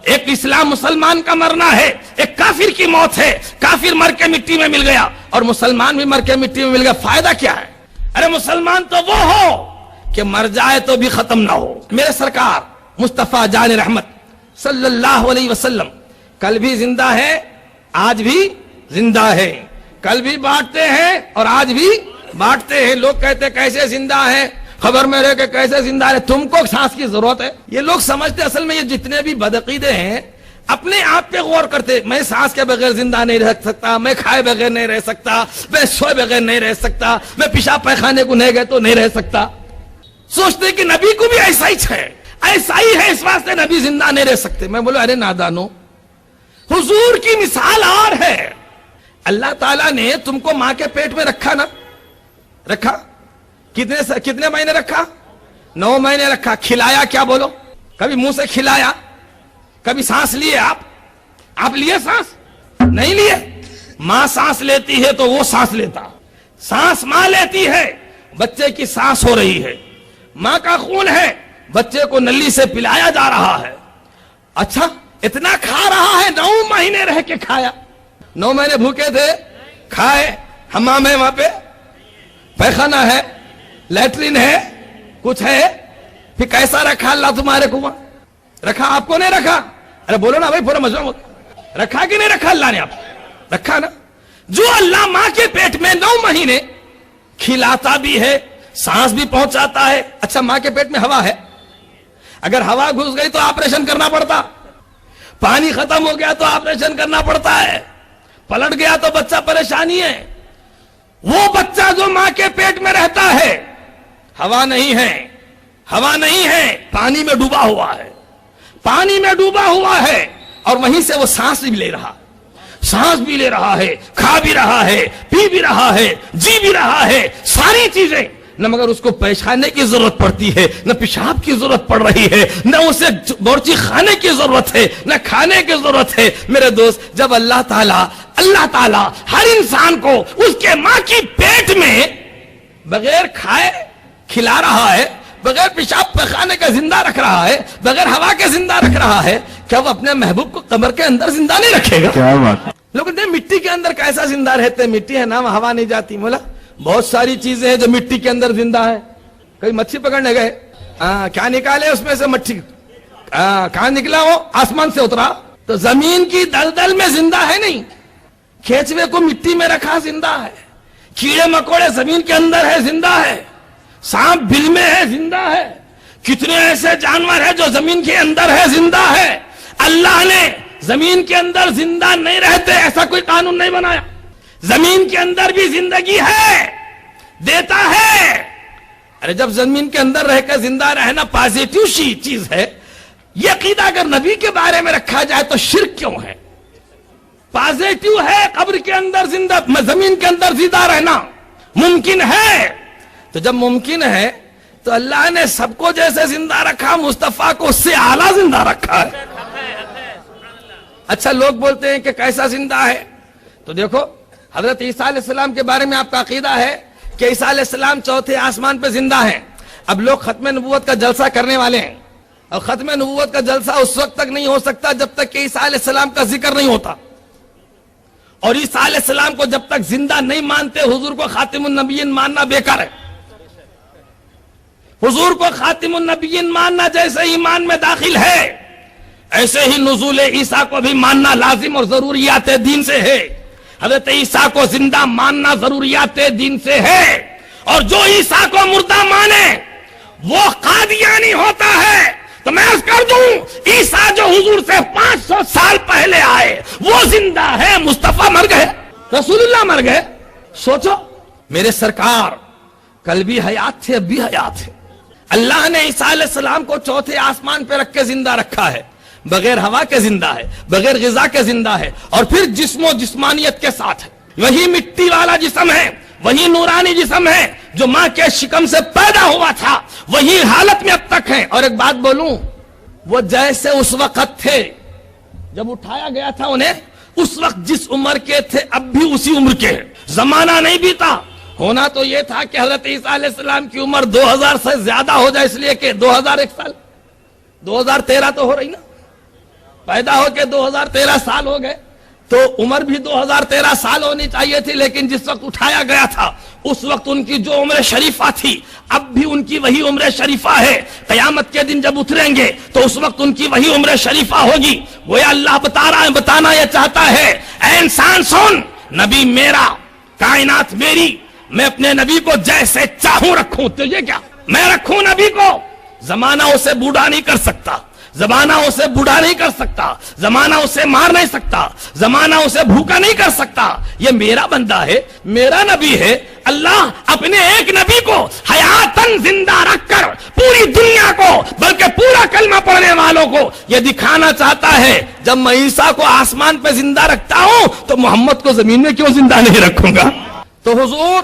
ایک اسلام مسلمان کا مرنا ہے، ایک کافر کی موت ہے. کافر مر کے مٹی میں مل گیا اور مسلمان بھی مر کے مٹی میں مل گیا، فائدہ کیا ہے؟ ارے مسلمان تو وہ ہو کہ مر جائے تو بھی ختم نہ ہو. میرے سرکار مصطفیٰ جان رحمت صلی اللہ علیہ وسلم کل بھی زندہ ہے، آج بھی زندہ ہے. کل بھی بانٹتے ہیں اور آج بھی بانٹتے ہیں. لوگ کہتے کیسے زندہ ہیں، خبر میں رہے کہ کیسے زندہ ہے. تم کو سانس کی ضرورت ہے. یہ لوگ سمجھتے اصل میں یہ جتنے بھی بدعقیدے ہیں اپنے آپ پہ غور کرتے. میں سانس کے بغیر زندہ نہیں رہ سکتا، میں کھائے بغیر نہیں رہ سکتا، میں سوئے بغیر نہیں رہ سکتا، میں پیشاب پیخانے کو نہیں گئے تو نہیں رہ سکتا. سوچتے کہ نبی کو بھی ایسا ہی ہے، ایسا ہی ہے، اس واسطے نبی زندہ نہیں رہ سکتے. میں بولو ارے نادانو، حضور کی مثال اور ہے. اللہ تعالیٰ نے تم کو ماں کے پیٹ میں رکھا نا، رکھا کتنے مہینے رکھا؟ 9 مہینے رکھا. کھلایا کیا بولو؟ کبھی منہ سے کھلایا؟ کبھی سانس لیے؟ آپ لیے سانس؟ نہیں لیے. ماں سانس لیتی ہے تو وہ سانس لیتا، سانس ماں لیتی ہے. بچے کی سانس ہو رہی ہے، ماں کا خون ہے، بچے کو نلی سے پلایا جا رہا ہے. اچھا اتنا کھا رہا ہے، 9 مہینے رہ کے کھایا. 9 مہینے بھوکے تھے، کھائے. حمام ہے وہاں پہ، پیخانہ ہے، لیٹرین ہے، کچھ ہے. پھر کیسا رکھا اللہ تمہارے کو؟ رکھا؟ آپ کو نہیں رکھا؟ ارے بولو نا بھائی، پورا مجمع رکھا کہ نہیں رکھا؟ اللہ نے آپ رکھا نا. جو اللہ ماں کے پیٹ میں 9 مہینے کھلاتا بھی ہے، سانس بھی پہنچاتا ہے. اچھا ماں کے پیٹ میں ہوا ہے، اگر ہوا گھس گئی تو آپریشن کرنا پڑتا، پانی ختم ہو گیا تو آپریشن کرنا پڑتا ہے، پلٹ گیا تو بچہ پریشانی ہے. وہ بچہ جو ماں کے پیٹ میں رہتا ہے، ہوا نہیں ہے، ہوا نہیں ہے، پانی میں ڈوبا ہوا ہے، پانی میں ڈوبا ہوا ہے، اور وہیں سے وہ سانس بھی لے رہا، سانس بھی لے رہا ہے، کھا بھی رہا ہے، پی بھی رہا ہے، جی بھی رہا ہے، ساری چیزیں. نہ مگر اس کو پیشانے کی ضرورت پڑتی ہے، نہ پیشاب کی ضرورت پڑ رہی ہے، نہ اسے بورچی کھانے کی ضرورت ہے، نہ کھانے کی ضرورت ہے. میرے دوست، جب اللہ تعالیٰ ہر انسان کو اس کے ماں کی پیٹ میں بغیر کھائے کھلا رہا ہے، بغیر پیشاب پخانے کا زندہ رکھ رہا ہے، بغیر ہوا کے زندہ رکھ رہا ہے، کیا وہ اپنے محبوب کو قبر کے اندر زندہ نہیں رکھے گا؟ کیا بات ہے. لوگ کہتے ہیں مٹی کے اندر کیسا زندہ رہتے ہیں؟ مٹی ہے نا، ہوا نہیں جاتی. مولا بہت ساری چیزیں ہیں جو مٹی کے اندر زندہ ہے. کئی مچھلی پکڑنے گئے، کیا نکالے اس میں سے؟ مچھلی کہاں نکلا؟ وہ آسمان سے اترا. تو زمین کی دلدل میں زندہ ہے نہیں، کھیچوے کو مٹی میں رکھا زندہ ہے، کیڑے مکوڑے زمین کے اندر ہے زندہ ہے، سانپ بل میں ہے زندہ ہے. کتنے ایسے جانور ہیں جو زمین کے اندر ہے زندہ ہے. اللہ نے زمین کے اندر زندہ نہیں رہتے ایسا کوئی قانون نہیں بنایا. زمین کے اندر بھی زندگی ہے، دیتا ہے. ارے جب زمین کے اندر رہ کر زندہ رہنا پازیٹیو چیز ہے، یہ عقیدہ اگر نبی کے بارے میں رکھا جائے تو شرک کیوں ہے؟ پازیٹیو ہے، قبر کے اندر زندہ، زمین کے اندر زندہ رہنا ممکن ہے. تو جب ممکن ہے تو اللہ نے سب کو جیسے زندہ رکھا، مصطفیٰ کو اس سے اعلیٰ زندہ رکھا ہے. اچھا لوگ بولتے ہیں کہ کیسا زندہ ہے؟ تو دیکھو حضرت عیسیٰ علیہ السلام کے بارے میں آپ کا عقیدہ ہے کہ عیسیٰ علیہ السلام 4تھے آسمان پہ زندہ ہیں. اب لوگ ختم نبوت کا جلسہ کرنے والے ہیں، اور ختم نبوت کا جلسہ اس وقت تک نہیں ہو سکتا جب تک کہ عیسیٰ علیہ السلام کا ذکر نہیں ہوتا. اور عیسیٰ علیہ السلام کو جب تک زندہ نہیں مانتے، حضور کو خاتم النبیین ماننا بیکار ہے. حضور کو خاتم النبیین ماننا جیسے ایمان میں داخل ہے، ایسے ہی نزول عیسیٰ کو بھی ماننا لازم اور ضروریات دین سے ہے. حضرت عیسیٰ کو زندہ ماننا ضروریات دین سے ہے. اور جو عیسیٰ کو مردہ مانے وہ قادیانی ہوتا ہے. تو میں عرض کر دوں، عیسیٰ جو حضور سے 500 سال پہلے آئے وہ زندہ ہے، مصطفیٰ مر گئے، رسول اللہ مر گئے. سوچو، میرے سرکار کل بھی حیات تھے، اب بھی حیات ہے. اللہ نے عیسیٰ علیہ السلام کو 4تھے آسمان پہ رکھ کے زندہ رکھا ہے، بغیر ہوا کے زندہ ہے، بغیر غذا کے زندہ ہے، اور پھر جسم و جسمانیت کے ساتھ ہے. وہی مٹی والا جسم ہے، وہی نورانی جسم ہے جو ماں کے شکم سے پیدا ہوا تھا، وہی حالت میں اب تک ہے. اور ایک بات بولوں، وہ جیسے اس وقت تھے جب اٹھایا گیا تھا انہیں، اس وقت جس عمر کے تھے اب بھی اسی عمر کے ہیں. زمانہ نہیں بیتا. ہونا تو یہ تھا کہ حضرت عیسیٰ علیہ السلام کی عمر 2000 سے زیادہ ہو جائے، اس لیے کہ 2001 سال 2013 تو ہو رہی نا، پیدا ہو کے 2013 سال ہو گئے تو عمر بھی 2013 سال ہونی چاہیے تھی، لیکن جس وقت اٹھایا گیا تھا اس وقت ان کی جو عمر شریفہ تھی اب بھی ان کی وہی عمر شریفہ ہے۔ قیامت کے دن جب اتریں گے تو اس وقت ان کی وہی عمر شریفہ ہوگی۔ وہ اللہ بتانا یہ چاہتا ہے، اے انسان سن، نبی میرا، کائنات میری، میں اپنے نبی کو جیسے چاہوں رکھوں، تجھے کیا؟ میں رکھوں نبی کو، زمانہ اسے بوڑھا نہیں کر سکتا، زمانہ اسے بوڑھا نہیں کر سکتا، زمانہ اسے مار نہیں سکتا، زمانہ اسے بھوکا نہیں کر سکتا۔ یہ میرا بندہ ہے، میرا نبی ہے۔ اللہ اپنے ایک نبی کو حیاتاً زندہ رکھ کر پوری دنیا کو، بلکہ پورا کلمہ پڑھنے والوں کو یہ دکھانا چاہتا ہے، جب میں عیسیٰ کو آسمان پہ زندہ رکھتا ہوں تو محمد کو زمین میں کیوں زندہ نہیں رکھوں گا؟ تو حضور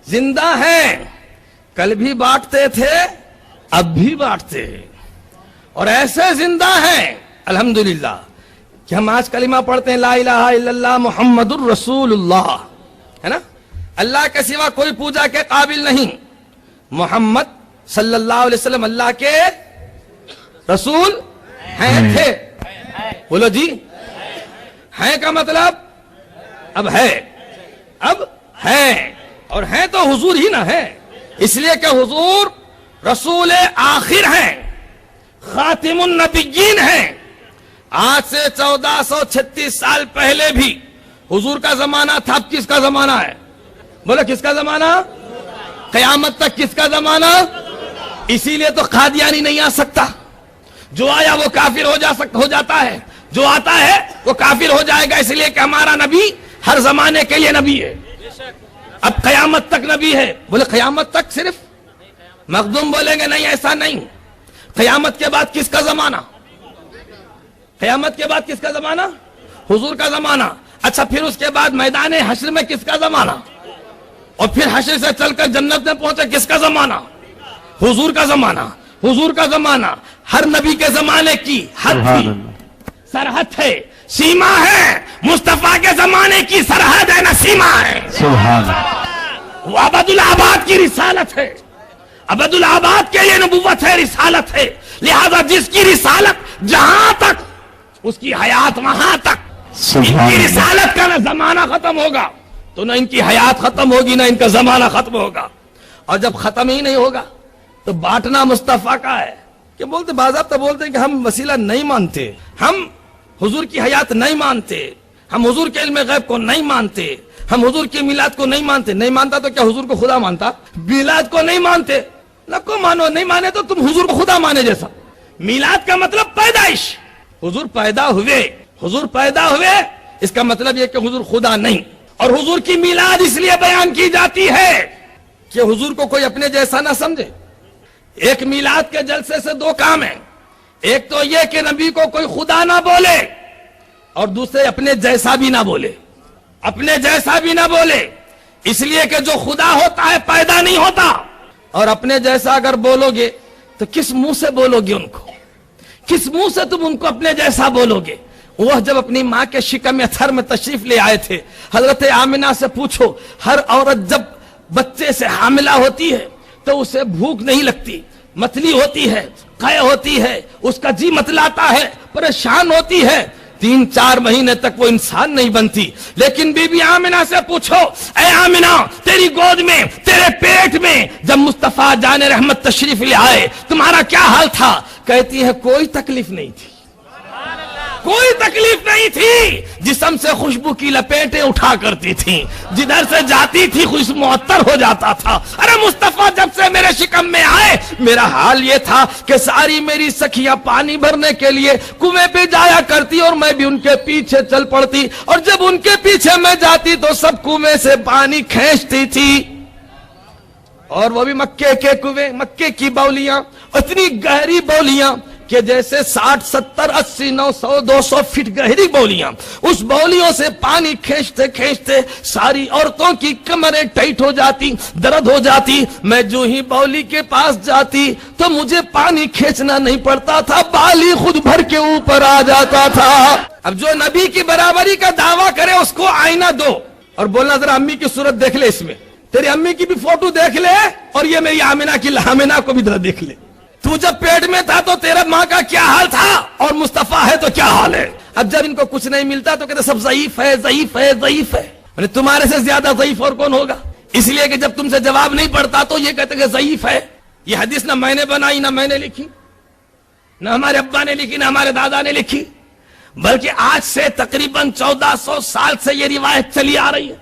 زندہ ہیں، کل بھی بانٹتے تھے، اب بھی بانٹتے ہیں، اور ایسے زندہ ہیں الحمدللہ کہ ہم آج کلمہ پڑھتے ہیں لا الہ الا اللہ محمد الرسول اللہ، ہے نا؟ اللہ کے سوا کوئی پوجا کے قابل نہیں، محمد صلی اللہ علیہ وسلم اللہ کے رسول ہیں تھے، بولو جی، ہیں کا مطلب اب ہے، اب ہے، اور ہیں تو حضور ہی نہ ہے، اس لیے کہ حضور رسول آخر ہیں، خاتم النبیین ہیں۔ آج سے 1436 سال پہلے بھی حضور کا زمانہ تھا، اب کس کا زمانہ ہے؟ بولو کس کا زمانہ؟ قیامت تک کس کا زمانہ؟ اسی لیے تو قادیانی نہیں آ سکتا، جو آیا وہ کافر ہو جاتا ہے، جو آتا ہے وہ کافر ہو جائے گا، اس لیے کہ ہمارا نبی ہر زمانے کے لیے نبی ہے، اب قیامت تک نبی ہے۔ بولے قیامت تک صرف؟ مخدوم بولیں گے نہیں، ایسا نہیں، قیامت کے بعد کس کا زمانہ؟ قیامت کے بعد کس کا زمانہ؟ حضور کا زمانہ۔ اچھا پھر اس کے بعد میدان حشر میں کس کا زمانہ؟ اور پھر حشر سے چل کر جنت میں پہنچے کس کا زمانہ؟ حضور کا زمانہ۔ حضور کا زمانہ ہر نبی کے زمانے کی حد تھی، سرحد ہے، سیما ہے، مصطفیٰ کے زمانے کی سرحد ہے نہ سیما ہے، سبحان اللہ۔ وہ ابد الآباد کی رسالت ہے، ابد الآباد کے لیے نبوت ہے، رسالت ہے، لہذا جس کی رسالت جہاں تک اس کی حیات وہاں تک، ان کی رسالت کا نہ زمانہ ختم ہوگا تو نہ ان کی حیات ختم ہوگی، نہ ان کا زمانہ ختم ہوگا۔ اور جب ختم ہی نہیں ہوگا تو بانٹنا مصطفیٰ کا ہے کہ بولتے باضابطہ بولتے ہیں کہ ہم وسیلہ نہیں مانتے، ہم حضور کی حیات نہیں مانتے، ہم حضور کے علم غیب کو نہیں مانتے، ہم حضور کی میلاد کو نہیں مانتے۔ نہیں مانتا تو کیا حضور کو خدا مانتا؟ میلاد کو نہیں مانتے، نہ کو مانو، نہیں مانے تو تم حضور کو خدا مانے جیسا۔ میلاد کا مطلب پیدائش، حضور پیدا ہوئے، حضور پیدا ہوئے، اس کا مطلب یہ کہ حضور خدا نہیں۔ اور حضور کی میلاد اس لیے بیان کی جاتی ہے کہ حضور کو کوئی اپنے جیسا نہ سمجھے۔ ایک میلاد کے جلسے سے دو کام ہیں، ایک تو یہ کہ نبی کو کوئی خدا نہ بولے، اور دوسرے اپنے جیسا بھی نہ بولے، اپنے جیسا بھی نہ بولے، اس لیے کہ جو خدا ہوتا ہے پیدا نہیں ہوتا، اور اپنے جیسا اگر بولو گے تو کس منہ سے بولو گے ان کو؟ کس منہ سے تم ان کو اپنے جیسا بولو گے؟ وہ جب اپنی ماں کے شکم اطہر میں تشریف لے آئے تھے، حضرت آمنہ سے پوچھو، ہر عورت جب بچے سے حاملہ ہوتی ہے تو اسے بھوک نہیں لگتی، متلی ہوتی ہے، قے ہوتی ہے، اس کا جی متلاتا ہے، پریشان ہوتی ہے، 3-4 مہینے تک وہ انسان نہیں بنتی۔ لیکن بی بی آمنہ سے پوچھو، اے آمنہ تیری گود میں، تیرے پیٹ میں جب مصطفیٰ جان رحمت تشریف لے آئے تمہارا کیا حال تھا؟ کہتی ہے کوئی تکلیف نہیں تھی، کوئی تکلیف نہیں تھی، جسم سے خوشبو کی لپیٹیں اٹھا کرتی تھی، جدھر سے جاتی تھی خوش معطر ہو جاتا تھا۔ ارے مصطفیٰ جب سے میرے شکم میں آئے میرا حال یہ تھا کہ ساری میری سکھیاں پانی بھرنے کے لیے کنویں پہ جایا کرتی اور میں بھی ان کے پیچھے چل پڑتی، اور جب ان کے پیچھے میں جاتی تو سب کنویں سے پانی کھینچتی تھی، اور وہ بھی مکے کے کنویں، مکے کی بولیاں، اتنی گہری بولیاں کہ جیسے 60 70 80 900 200 فٹ گہری بولیاں، اس بولیوں سے پانی کھینچتے کھینچتے ساری عورتوں کی کمریں ٹائٹ ہو جاتی، درد ہو جاتی۔ میں جو ہی بولی کے پاس جاتی تو مجھے پانی کھینچنا نہیں پڑتا تھا، بالی خود بھر کے اوپر آ جاتا تھا۔ اب جو نبی کی برابری کا دعویٰ کرے اس کو آئینہ دو اور بولنا ذرا امی کی صورت دیکھ لے، اس میں تیری امی کی بھی فوٹو دیکھ لے، اور یہ میری آمنہ کی آمنہ کو بھی ذرا دیکھ لے، تو جب پیٹ میں تھا تو تیرا ماں کا کیا حال تھا اور مصطفیٰ ہے تو کیا حال ہے؟ اب جب ان کو کچھ نہیں ملتا تو کہتے سب ضعیف ہے ضعیف ہے ضعیف ہے. تمہارے سے زیادہ ضعیف اور کون ہوگا؟ اس لیے کہ جب تم سے جواب نہیں پڑتا تو یہ کہتے کہ ضعیف ہے. یہ حدیث نہ میں نے بنائی، نہ میں نے لکھی، نہ ہمارے ابا نے لکھی، نہ ہمارے دادا نے لکھی، بلکہ آج سے تقریباً 1400 سال سے یہ روایت چلی آ رہی ہے.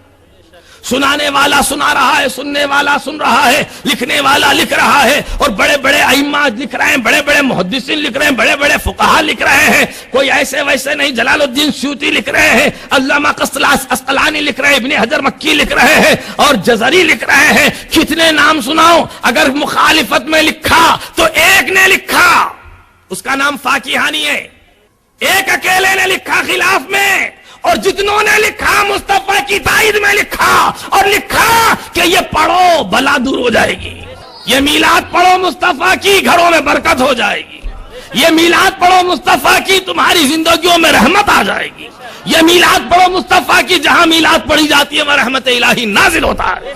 سنانے والا سنا رہا ہے، سننے والا سن رہا ہے، لکھنے والا لکھ رہا ہے، اور بڑے بڑے ائمہ لکھ رہے ہیں، بڑے بڑے محدثین لکھ رہے ہیں، بڑے بڑے فقہا لکھ رہے ہیں. کوئی ایسے ویسے نہیں. جلال الدین سیوطی لکھ رہے ہیں، علامہ قسطلانی لکھ رہے ہیں، ابن حجر مکی لکھ رہے ہیں، اور جزری لکھ رہے ہیں. کتنے نام سناؤ؟ اگر مخالفت میں لکھا تو ایک نے لکھا، اس کا نام فاقیہانی ہے. ایک اکیلے نے لکھا خلاف میں، اور جتنوں نے لکھا مصطفیٰ کی تائید میں لکھا، اور لکھا کہ یہ پڑھو بلا دور ہو جائے گی، یہ میلاد پڑھو مصطفیٰ کی گھروں میں برکت ہو جائے گی، یہ میلاد پڑھو مصطفیٰ کی تمہاری زندگیوں میں رحمت آ جائے گی، یہ میلاد پڑھو مصطفیٰ کی جہاں میلاد پڑھی جاتی ہے وہ رحمت الہی نازل ہوتا ہے.